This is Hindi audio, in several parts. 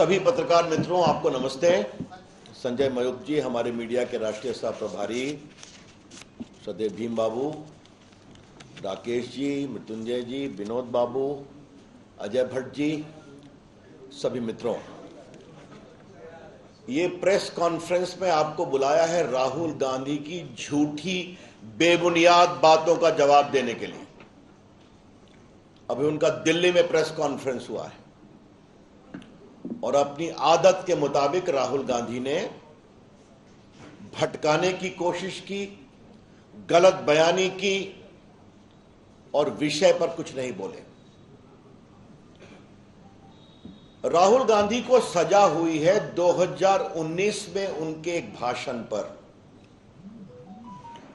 सभी पत्रकार मित्रों, आपको नमस्ते। संजय मयूख जी, हमारे मीडिया के राष्ट्रीय सह प्रभारी, सदैव भीम बाबू, राकेश जी, मृत्युंजय जी, विनोद बाबू, अजय भट्ट जी, सभी मित्रों, ये प्रेस कॉन्फ्रेंस में आपको बुलाया है राहुल गांधी की झूठी बेबुनियाद बातों का जवाब देने के लिए। अभी उनका दिल्ली में प्रेस कॉन्फ्रेंस हुआ है और अपनी आदत के मुताबिक राहुल गांधी ने भटकाने की कोशिश की, गलत बयानी की और विषय पर कुछ नहीं बोले। राहुल गांधी को सजा हुई है 2019 में उनके एक भाषण पर।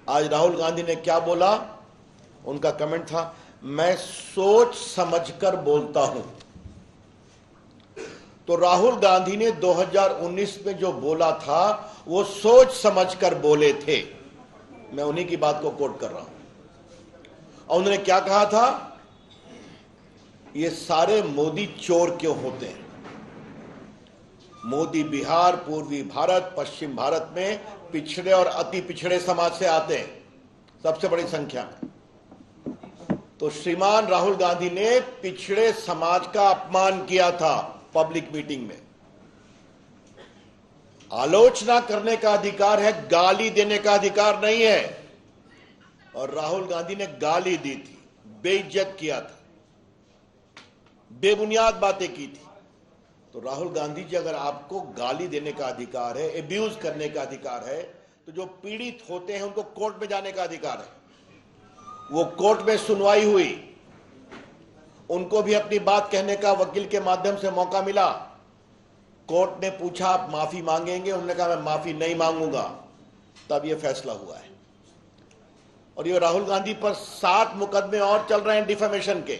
आज राहुल गांधी ने क्या बोला? उनका कमेंट था, मैं सोच समझकर बोलता हूं। तो राहुल गांधी ने 2019 में जो बोला था वो सोच समझकर बोले थे। मैं उन्हीं की बात को कोट कर रहा हूं। और उन्होंने क्या कहा था? ये सारे मोदी चोर क्यों होते हैं? मोदी बिहार, पूर्वी भारत, पश्चिम भारत में पिछड़े और अति पिछड़े समाज से आते हैं, सबसे बड़ी संख्या में। तो श्रीमान राहुल गांधी ने पिछड़े समाज का अपमान किया था पब्लिक मीटिंग में। आलोचना करने का अधिकार है, गाली देने का अधिकार नहीं है। और राहुल गांधी ने गाली दी थी, बेइज्जत किया था, बेबुनियाद बातें की थी। तो राहुल गांधी जी, अगर आपको गाली देने का अधिकार है, एब्यूज करने का अधिकार है, तो जो पीड़ित होते हैं उनको कोर्ट में जाने का अधिकार है। वो कोर्ट में सुनवाई हुई, उनको भी अपनी बात कहने का वकील के माध्यम से मौका मिला। कोर्ट ने पूछा, आप माफी मांगेंगे? उन्होंने कहा, मैं माफी नहीं मांगूंगा। तब यह फैसला हुआ है। और ये राहुल गांधी पर 7 मुकदमे और चल रहे हैं डिफेमेशन के।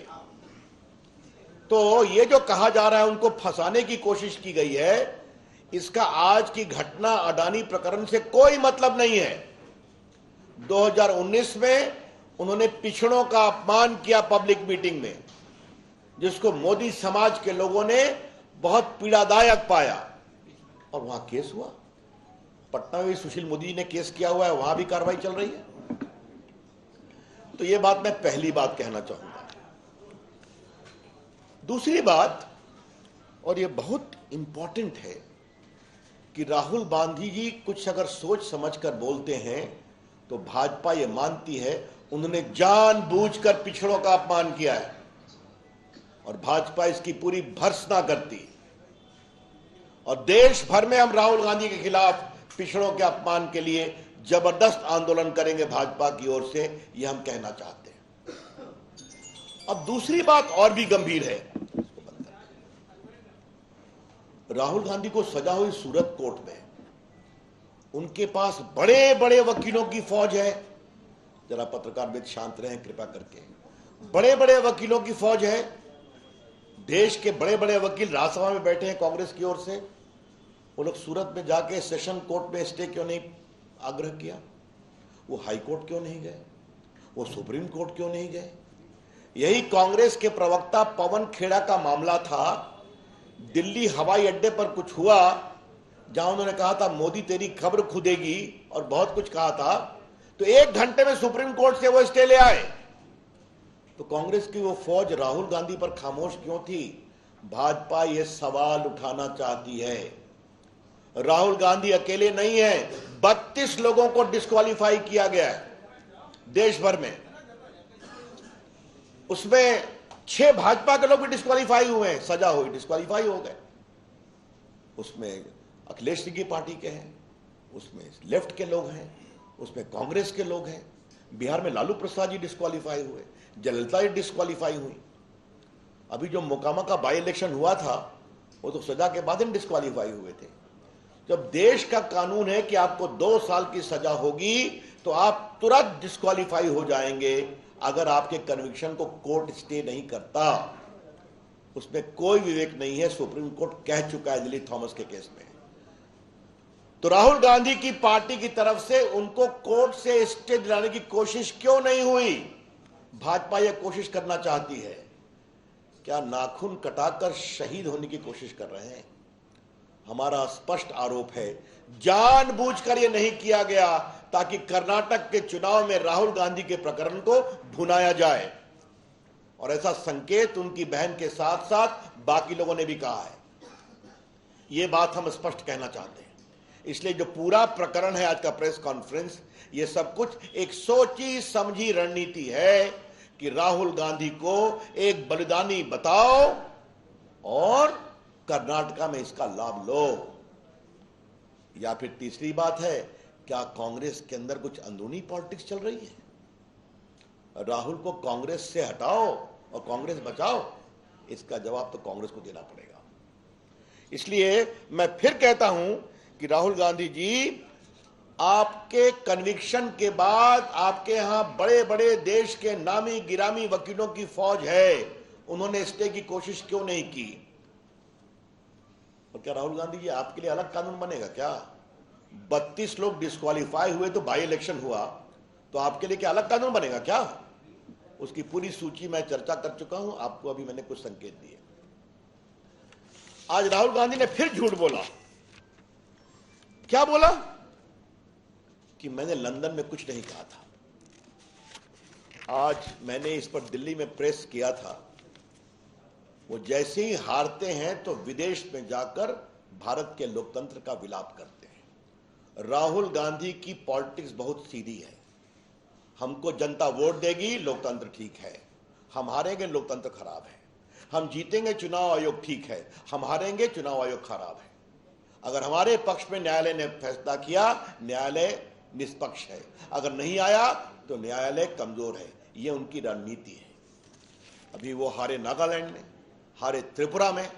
तो ये जो कहा जा रहा है उनको फंसाने की कोशिश की गई है, इसका आज की घटना अडानी प्रकरण से कोई मतलब नहीं है। 2019 में उन्होंने पिछड़ों का अपमान किया पब्लिक मीटिंग में, जिसको मोदी समाज के लोगों ने बहुत पीड़ादायक पाया। और वहां केस हुआ। पटना में भी सुशील मोदी जी ने केस किया हुआ है, वहां भी कार्रवाई चल रही है। तो यह बात मैं पहली बात कहना चाहूंगा। दूसरी बात, और यह बहुत इंपॉर्टेंट है, कि राहुल गांधी जी कुछ अगर सोच समझकर बोलते हैं तो भाजपा यह मानती है उन्होंने जानबूझकर पिछड़ों का अपमान किया है और भाजपा इसकी पूरी भर्त्सना करती। और देश भर में हम राहुल गांधी के खिलाफ पिछड़ों के अपमान के लिए जबरदस्त आंदोलन करेंगे भाजपा की ओर से, यह हम कहना चाहते हैं। अब दूसरी बात और भी गंभीर है। राहुल गांधी को सजा हुई सूरत कोर्ट में, उनके पास बड़े बड़े वकीलों की फौज है। जरा पत्रकार मित्र शांत रहें कृपया करके। बड़े बड़े वकीलों की फौज है। देश के बड़े बड़े वकील राज्यसभा में बैठे हैं कांग्रेस की ओर से। वो लोग सूरत में जाके सेशन कोर्ट में स्टे क्यों नहीं आग्रह किया? वो हाई कोर्ट क्यों नहीं गए? वो सुप्रीम कोर्ट क्यों नहीं गए? यही कांग्रेस के प्रवक्ता पवन खेड़ा का मामला था। दिल्ली हवाई अड्डे पर कुछ हुआ जहां उन्होंने कहा था मोदी तेरी खबर खुदेगी और बहुत कुछ कहा था। तो 1 घंटे में सुप्रीम कोर्ट से वो स्टे ले आए। तो कांग्रेस की वो फौज राहुल गांधी पर खामोश क्यों थी? भाजपा ये सवाल उठाना चाहती है। राहुल गांधी अकेले नहीं है, 32 लोगों को डिस्क्वालीफाई किया गया है देश भर में। उसमें 6 भाजपा के लोग भी डिस्क्वालीफाई हुए हैं, सजा हुई, डिस्क्वालीफाई हो गए। उसमें अखिलेश सिंह की पार्टी के हैं, उसमें लेफ्ट के लोग हैं, उसमें कांग्रेस के लोग हैं। बिहार में लालू प्रसाद जी डिस्क्वालीफाई हुए, जयललिता जी डिस्क्वालीफाई हुई। अभी जो मोकामा का बाई इलेक्शन हुआ था वो तो सजा के बाद ही डिस्क्वालीफाई हुए थे। जब देश का कानून है कि आपको 2 साल की सजा होगी तो आप तुरंत डिस्क्वालीफाई हो जाएंगे अगर आपके कन्विक्शन को कोर्ट स्टे नहीं करता। उसमें कोई विवेक नहीं है, सुप्रीम कोर्ट कह चुका है दिलीप थॉमस के केस में। तो राहुल गांधी की पार्टी की तरफ से उनको कोर्ट से स्टे दिलाने की कोशिश क्यों नहीं हुई? भाजपा यह कोशिश करना चाहती है। क्या नाखून कटाकर शहीद होने की कोशिश कर रहे हैं? हमारा स्पष्ट आरोप है जानबूझकर यह नहीं किया गया ताकि कर्नाटक के चुनाव में राहुल गांधी के प्रकरण को भुनाया जाए, और ऐसा संकेत उनकी बहन के साथ साथ बाकी लोगों ने भी कहा है। यह बात हम स्पष्ट कहना चाहते हैं। इसलिए जो पूरा प्रकरण है आज का प्रेस कॉन्फ्रेंस, यह सब कुछ एक सोची समझी रणनीति है कि राहुल गांधी को एक बलिदानी बताओ और कर्नाटका में इसका लाभ लो। या फिर तीसरी बात है, क्या कांग्रेस के अंदर कुछ अंदरूनी पॉलिटिक्स चल रही है? राहुल को कांग्रेस से हटाओ और कांग्रेस बचाओ, इसका जवाब तो कांग्रेस को देना पड़ेगा। इसलिए मैं फिर कहता हूं कि राहुल गांधी जी, आपके कन्विक्शन के बाद आपके यहां बड़े बड़े देश के नामी गिरामी वकीलों की फौज है, उन्होंने स्टे की कोशिश क्यों नहीं की? और क्या राहुल गांधी जी आपके लिए अलग कानून बनेगा क्या? 32 लोग डिस्क्वालीफाई हुए तो बाई इलेक्शन हुआ, तो आपके लिए क्या अलग कानून बनेगा क्या? उसकी पूरी सूची मैं चर्चा कर चुका हूं, आपको अभी मैंने कुछ संकेत दिए। आज राहुल गांधी ने फिर झूठ बोला। क्या बोला? कि मैंने लंदन में कुछ नहीं कहा था। आज मैंने इस पर दिल्ली में प्रेस किया था। वो जैसे ही हारते हैं तो विदेश में जाकर भारत के लोकतंत्र का विलाप करते हैं। राहुल गांधी की पॉलिटिक्स बहुत सीधी है। हमको जनता वोट देगी, लोकतंत्र ठीक है। हम हारेंगे, लोकतंत्र खराब है। हम जीतेंगे, चुनाव आयोग ठीक है। हम हारेंगे, चुनाव आयोग खराब है। अगर हमारे पक्ष में न्यायालय ने फैसला किया, न्यायालय निष्पक्ष है। अगर नहीं आया तो न्यायालय कमजोर है। यह उनकी रणनीति है। अभी वो हारे नागालैंड में, हारे त्रिपुरा में,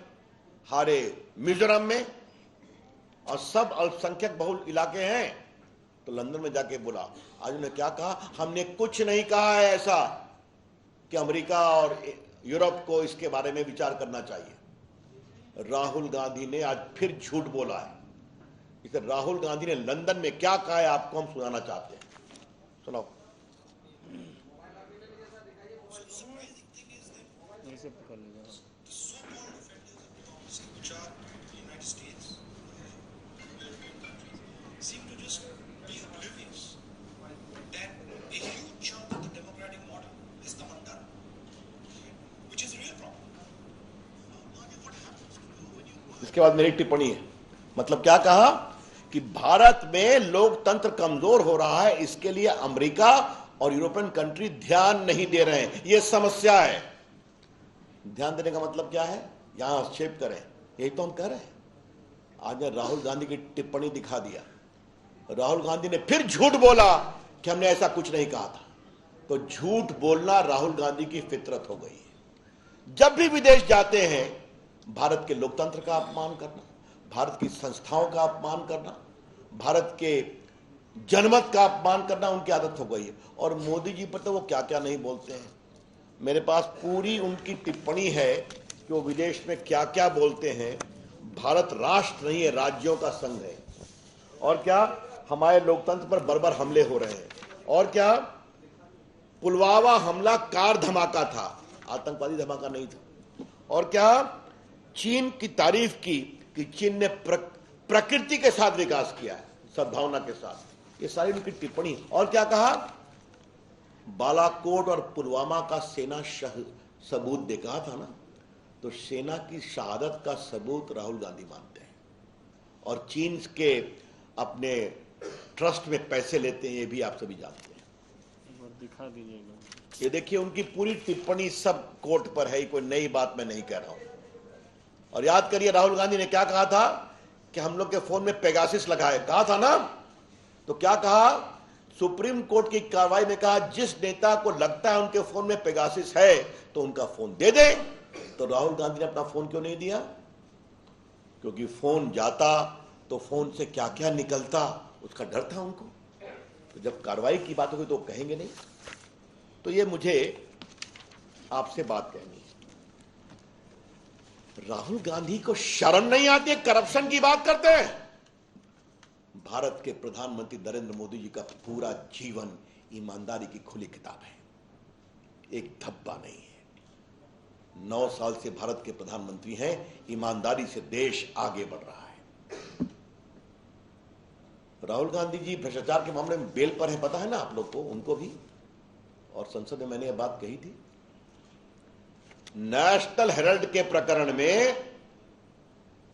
हारे मिजोरम में, और सब अल्पसंख्यक बहुल इलाके हैं। तो लंदन में जाके बोला। आज उन्होंने क्या कहा? हमने कुछ नहीं कहा है ऐसा कि अमेरिका और यूरोप को इसके बारे में विचार करना चाहिए। राहुल गांधी ने आज फिर झूठ बोला है। इसे राहुल गांधी ने लंदन में क्या कहा है आपको हम सुनाना चाहते हैं। सुनाओ। इसके बाद मेरी टिप्पणी है। मतलब क्या कहा? कि भारत में लोकतंत्र कमजोर हो रहा है, इसके लिए अमेरिका और यूरोपियन कंट्री ध्यान नहीं दे रहे हैं। यह समस्या है। ध्यान देने का मतलब क्या है? यहां हस्तक्षेप करें, यही तो हम कह रहे हैं। आज ने राहुल गांधी की टिप्पणी दिखा दिया। राहुल गांधी ने फिर झूठ बोला कि हमने ऐसा कुछ नहीं कहा था। तो झूठ बोलना राहुल गांधी की फितरत हो गई है। जब भी विदेश जाते हैं, भारत के लोकतंत्र का अपमान करना, भारत की संस्थाओं का अपमान करना, भारत के जनमत का अपमान करना उनकी आदत हो गई है। और मोदी जी पर तो वो क्या क्या नहीं बोलते हैं। मेरे पास पूरी उनकी टिप्पणी है कि वो विदेश में क्या क्या बोलते हैं। भारत राष्ट्र नहीं है, राज्यों का संघ है। और क्या हमारे लोकतंत्र पर बर्बर हमले हो रहे हैं। और क्या पुलवामा हमला कार धमाका था, आतंकवादी धमाका नहीं था। और क्या चीन की तारीफ की कि चीन ने प्रकृति के साथ विकास किया है, सद्भावना के साथ। ये सारी उनकी टिप्पणी। और क्या कहा? बालाकोट और पुलवामा का सेना सबूत दे कहा था ना, तो सेना की शहादत का सबूत राहुल गांधी मानते हैं। और चीन के अपने ट्रस्ट में पैसे लेते हैं, ये भी आप सभी जानते हैं। दिखा दीजिएगा। ये देखिए उनकी पूरी टिप्पणी सब कोर्ट पर है, कोई नई बात मैं नहीं कह रहा हूं। और याद करिए राहुल गांधी ने क्या कहा था कि हम लोग के फोन में पेगासिस लगाए, कहा था ना। तो क्या कहा? सुप्रीम कोर्ट की कार्रवाई में कहा जिस नेता को लगता है उनके फोन में पेगासिस है तो उनका फोन दे दे। तो राहुल गांधी ने अपना फोन क्यों नहीं दिया? क्योंकि फोन जाता तो फोन से क्या क्या निकलता, उसका डर था उनको। तो जब कार्रवाई की बात होगी तो कहेंगे नहीं। तो ये मुझे आपसे बात कहनी है, राहुल गांधी को शर्म नहीं आती है? करप्शन की बात करते हैं। भारत के प्रधानमंत्री नरेंद्र मोदी जी का पूरा जीवन ईमानदारी की खुली किताब है, एक धब्बा नहीं है। 9 साल से भारत के प्रधानमंत्री हैं, ईमानदारी से देश आगे बढ़ रहा है। राहुल गांधी जी भ्रष्टाचार के मामले में बेल पर है, पता है ना आप लोग को, उनको भी, और संसद में मैंने यह बात कही थी। नेशनल हेराल्ड के प्रकरण में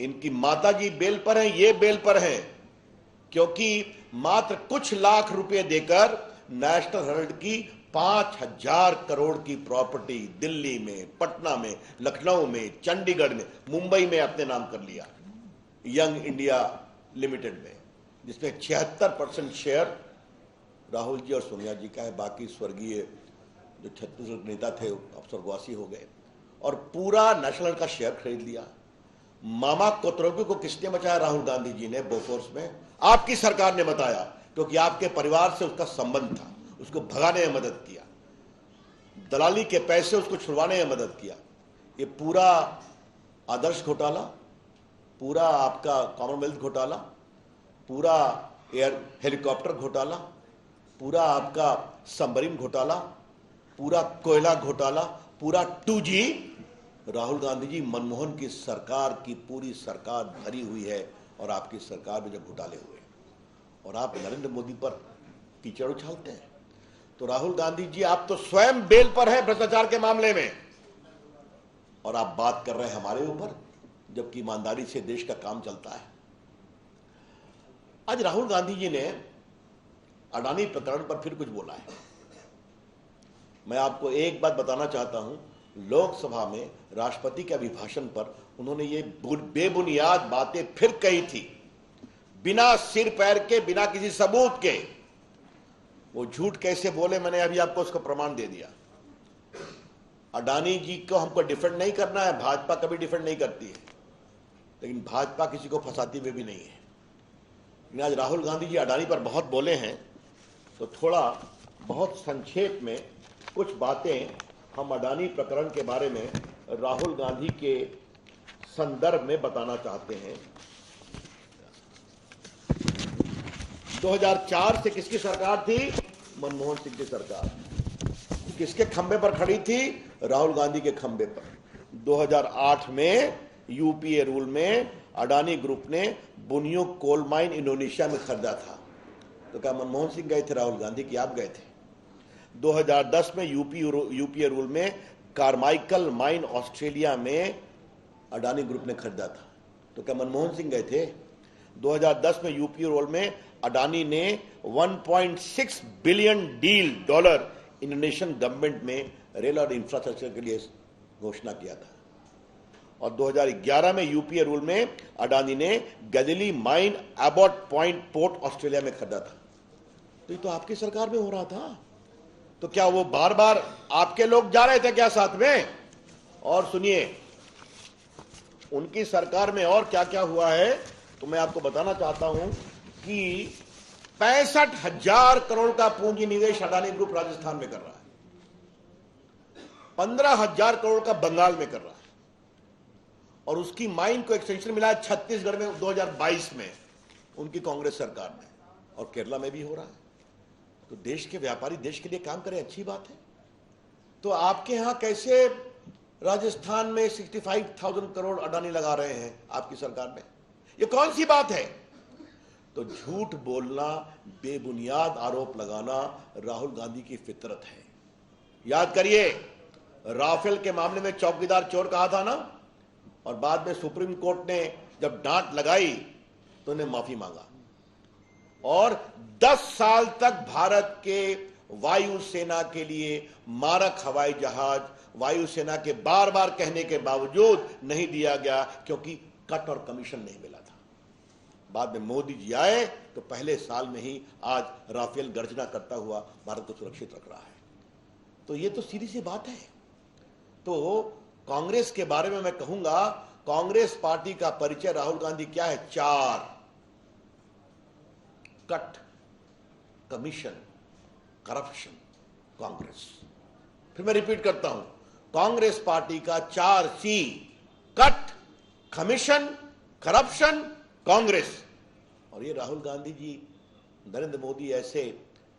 इनकी माताजी बेल पर हैं, ये बेल पर हैं, क्योंकि मात्र कुछ लाख रुपए देकर नेशनल हेराल्ड की 5,000 करोड़ की प्रॉपर्टी दिल्ली में, पटना में, लखनऊ में, चंडीगढ़ में, मुंबई में अपने नाम कर लिया, यंग इंडिया लिमिटेड में, जिसमें 76% शेयर राहुल जी और सोनिया जी का है। बाकी स्वर्गीय जो छत्तीसगढ़ नेता थे अब स्वर्गवासी हो गए, और पूरा नेशनल का शेयर खरीद लिया। मामा कोतरोगी को किसने बचाया? राहुल गांधी जी ने, बोफोर्स में। आपकी सरकार ने बताया, क्योंकि आपके परिवार से उसका संबंध था, उसको भगाने में मदद किया, दलाली के पैसे उसको छुड़वाने में मदद किया। ये पूरा आदर्श घोटाला, पूरा आपका कॉमनवेल्थ घोटाला, पूरा एयर हेलीकॉप्टर घोटाला, पूरा आपका सबमरीन घोटाला, पूरा कोयला घोटाला, पूरा 2G राहुल गांधी जी, मनमोहन की सरकार की पूरी सरकार भरी हुई है, और आपकी सरकार में जो घोटाले हुए, और आप नरेंद्र मोदी पर कीचड़ उछालते हैं। तो राहुल गांधी जी, आप तो स्वयं बेल पर हैं भ्रष्टाचार के मामले में, और आप बात कर रहे हैं हमारे ऊपर, जबकि ईमानदारी से देश का काम चलता है। आज राहुल गांधी जी ने अडानी प्रकरण पर फिर कुछ बोला है। मैं आपको एक बात बताना चाहता हूं, लोकसभा में राष्ट्रपति के अभिभाषण पर उन्होंने ये बेबुनियाद बातें फिर कही थी, बिना सिर पैर के, बिना किसी सबूत के। वो झूठ कैसे बोले, मैंने अभी आपको उसका प्रमाण दे दिया। अडानी जी को हमको डिफेंड नहीं करना है, भाजपा कभी डिफेंड नहीं करती है, लेकिन भाजपा किसी को फंसाती हुई भी नहीं है। लेकिन आज राहुल गांधी जी अडानी पर बहुत बोले हैं, तो थोड़ा बहुत संक्षेप में कुछ बातें हम अडानी प्रकरण के बारे में राहुल गांधी के संदर्भ में बताना चाहते हैं। 2004 से किसकी सरकार थी? मनमोहन सिंह की सरकार। किसके खंबे पर खड़ी थी? राहुल गांधी के खंबे पर। 2008 में यूपीए रूल में अडानी ग्रुप ने बुनियो कोल माइन इंडोनेशिया में खरीदा था। तो क्या मनमोहन सिंह गए थे, राहुल गांधी की आप गए थे? 2010 में यूपीए रूल में कार्माइकल माइन ऑस्ट्रेलिया में अडानी ग्रुप ने खरीदा था। तो क्या मनमोहन सिंह गए थे? 2010 में यूपीए रूल में अडानी ने 1.6 बिलियन डॉलर इंडोनेशियन गवर्नमेंट में रेल और इंफ्रास्ट्रक्चर के लिए घोषणा किया था। और 2011 में यूपीए रूल में अडानी ने Galilee mine Abbot point port Australia में खरीदा था। तो ये तो आपकी सरकार में हो रहा था। तो क्या वो बार बार आपके लोग जा रहे थे क्या साथ में? और सुनिए, उनकी सरकार में और क्या क्या हुआ है, तो मैं आपको बताना चाहता हूं कि 65,000 करोड़ का पूंजी निवेश अडानी ग्रुप राजस्थान में कर रहा है, 15,000 करोड़ का बंगाल में कर रहा है, और उसकी माइन को एक्सटेंशन मिला है छत्तीसगढ़ में 2022 में उनकी कांग्रेस सरकार में, और केरला में भी हो रहा है। तो देश के व्यापारी देश के लिए काम करें, अच्छी बात है। तो आपके यहां कैसे राजस्थान में 65,000 करोड़ अडानी लगा रहे हैं आपकी सरकार में? ये कौन सी बात है? तो झूठ बोलना, बेबुनियाद आरोप लगाना राहुल गांधी की फितरत है। याद करिए, राफेल के मामले में चौकीदार चोर कहा था ना, और बाद में सुप्रीम कोर्ट ने जब डांट लगाई तो उन्हें माफी मांगा, और 10 साल तक भारत के वायुसेना के लिए मारक हवाई जहाज वायुसेना के बार बार कहने के बावजूद नहीं दिया गया, क्योंकि कट और कमीशन नहीं मिला था। बाद में मोदी जी आए तो पहले साल में ही आज राफेल गर्जना करता हुआ भारत को सुरक्षित रख रहा है। तो ये तो सीधी सी बात है। तो कांग्रेस के बारे में मैं कहूंगा, कांग्रेस पार्टी का परिचय राहुल गांधी क्या है? 4: कट, कमीशन, करप्शन, कांग्रेस। फिर मैं रिपीट करता हूं, कांग्रेस पार्टी का 4C: cut, commission, corruption, Congress. और ये राहुल गांधी जी, नरेंद्र मोदी ऐसे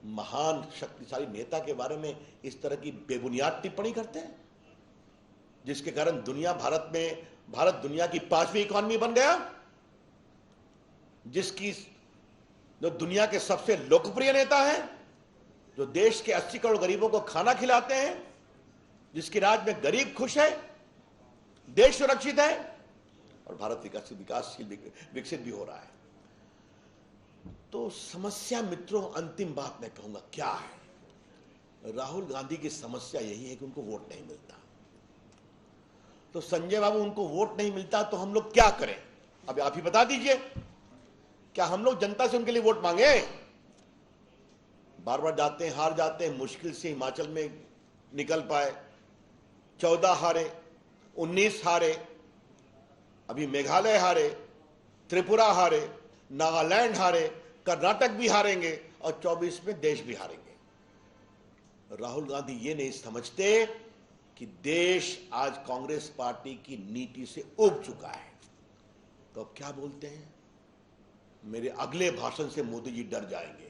महान शक्तिशाली नेता के बारे में इस तरह की बेबुनियाद टिप्पणी करते हैं, जिसके कारण भारत दुनिया की 5वीं इकॉनमी बन गया, जिसकी जो दुनिया के सबसे लोकप्रिय नेता हैं, जो देश के 80 करोड़ गरीबों को खाना खिलाते हैं, जिसके राज में गरीब खुश है, देश सुरक्षित है और भारत विकासशील विकसित भी हो रहा है। तो समस्या मित्रों, अंतिम बात मैं कहूंगा क्या है। राहुल गांधी की समस्या यही है कि उनको वोट नहीं मिलता। तो संजय बाबू, उनको वोट नहीं मिलता तो हम लोग क्या करें? अब आप ही बता दीजिए, क्या हम लोग जनता से उनके लिए वोट मांगे? बार बार जाते हैं, हार जाते हैं। मुश्किल से हिमाचल में निकल पाए, 14 हारे, 19 हारे, अभी मेघालय हारे, त्रिपुरा हारे, नागालैंड हारे, कर्नाटक भी हारेंगे और 24 में देश भी हारेंगे। राहुल गांधी ये नहीं समझते कि देश आज कांग्रेस पार्टी की नीति से उब चुका है। तो अब क्या बोलते हैं? मेरे अगले भाषण से मोदी जी डर जाएंगे।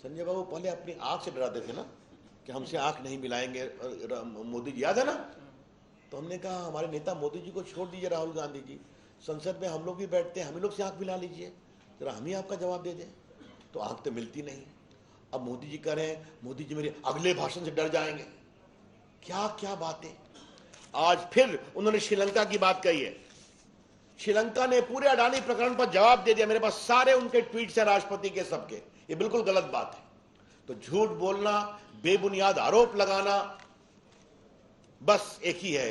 संजय बाबू पहले अपनी आंख से डराते थे ना कि हमसे आंख नहीं मिलाएंगे मोदी जी, याद है ना? तो हमने कहा हमारे नेता मोदी जी को छोड़ दीजिए, राहुल गांधी जी संसद में हम लोग भी बैठते हैं, हम लोग से आंख मिला लीजिए, जरा हम ही आपका जवाब दे दें। तो आंख तो मिलती नहीं। अब मोदी जी कह रहे हैं मोदी जी मेरे अगले भाषण से डर जाएंगे। क्या क्या बातें। आज फिर उन्होंने श्रीलंका की बात कही है। श्रीलंका ने पूरे अडानी प्रकरण पर जवाब दे दिया। मेरे पास सारे उनके ट्वीट्स हैं राष्ट्रपति के, सबके। ये बिल्कुल गलत बात है। तो झूठ बोलना, बेबुनियाद आरोप लगाना, बस एक ही है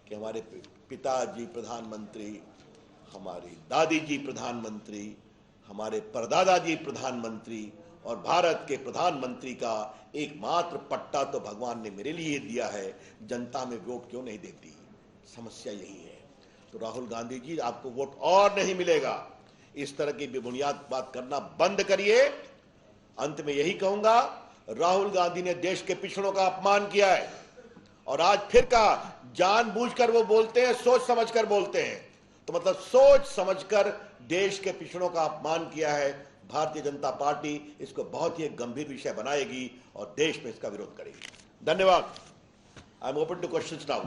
कि हमारे पिताजी प्रधानमंत्री, हमारी दादी जी प्रधानमंत्री, हमारे परदादा जी प्रधानमंत्री और भारत के प्रधानमंत्री का एकमात्र पट्टा तो भगवान ने मेरे लिए दिया है। जनता में वोट क्यों नहीं देती? समस्या यही है। तो राहुल गांधी जी, आपको वोट और नहीं मिलेगा। इस तरह की बेबुनियाद बात करना बंद करिए। अंत में यही कहूंगा, राहुल गांधी ने देश के पिछड़ों का अपमान किया है और आज फिर कहा जानबूझकर वो बोलते हैं, सोच समझकर बोलते हैं। तो मतलब सोच समझकर देश के पिछड़ों का अपमान किया है। भारतीय जनता पार्टी इसको बहुत ही गंभीर विषय बनाएगी और देश में इसका विरोध करेगी। धन्यवाद। I am open two questions now.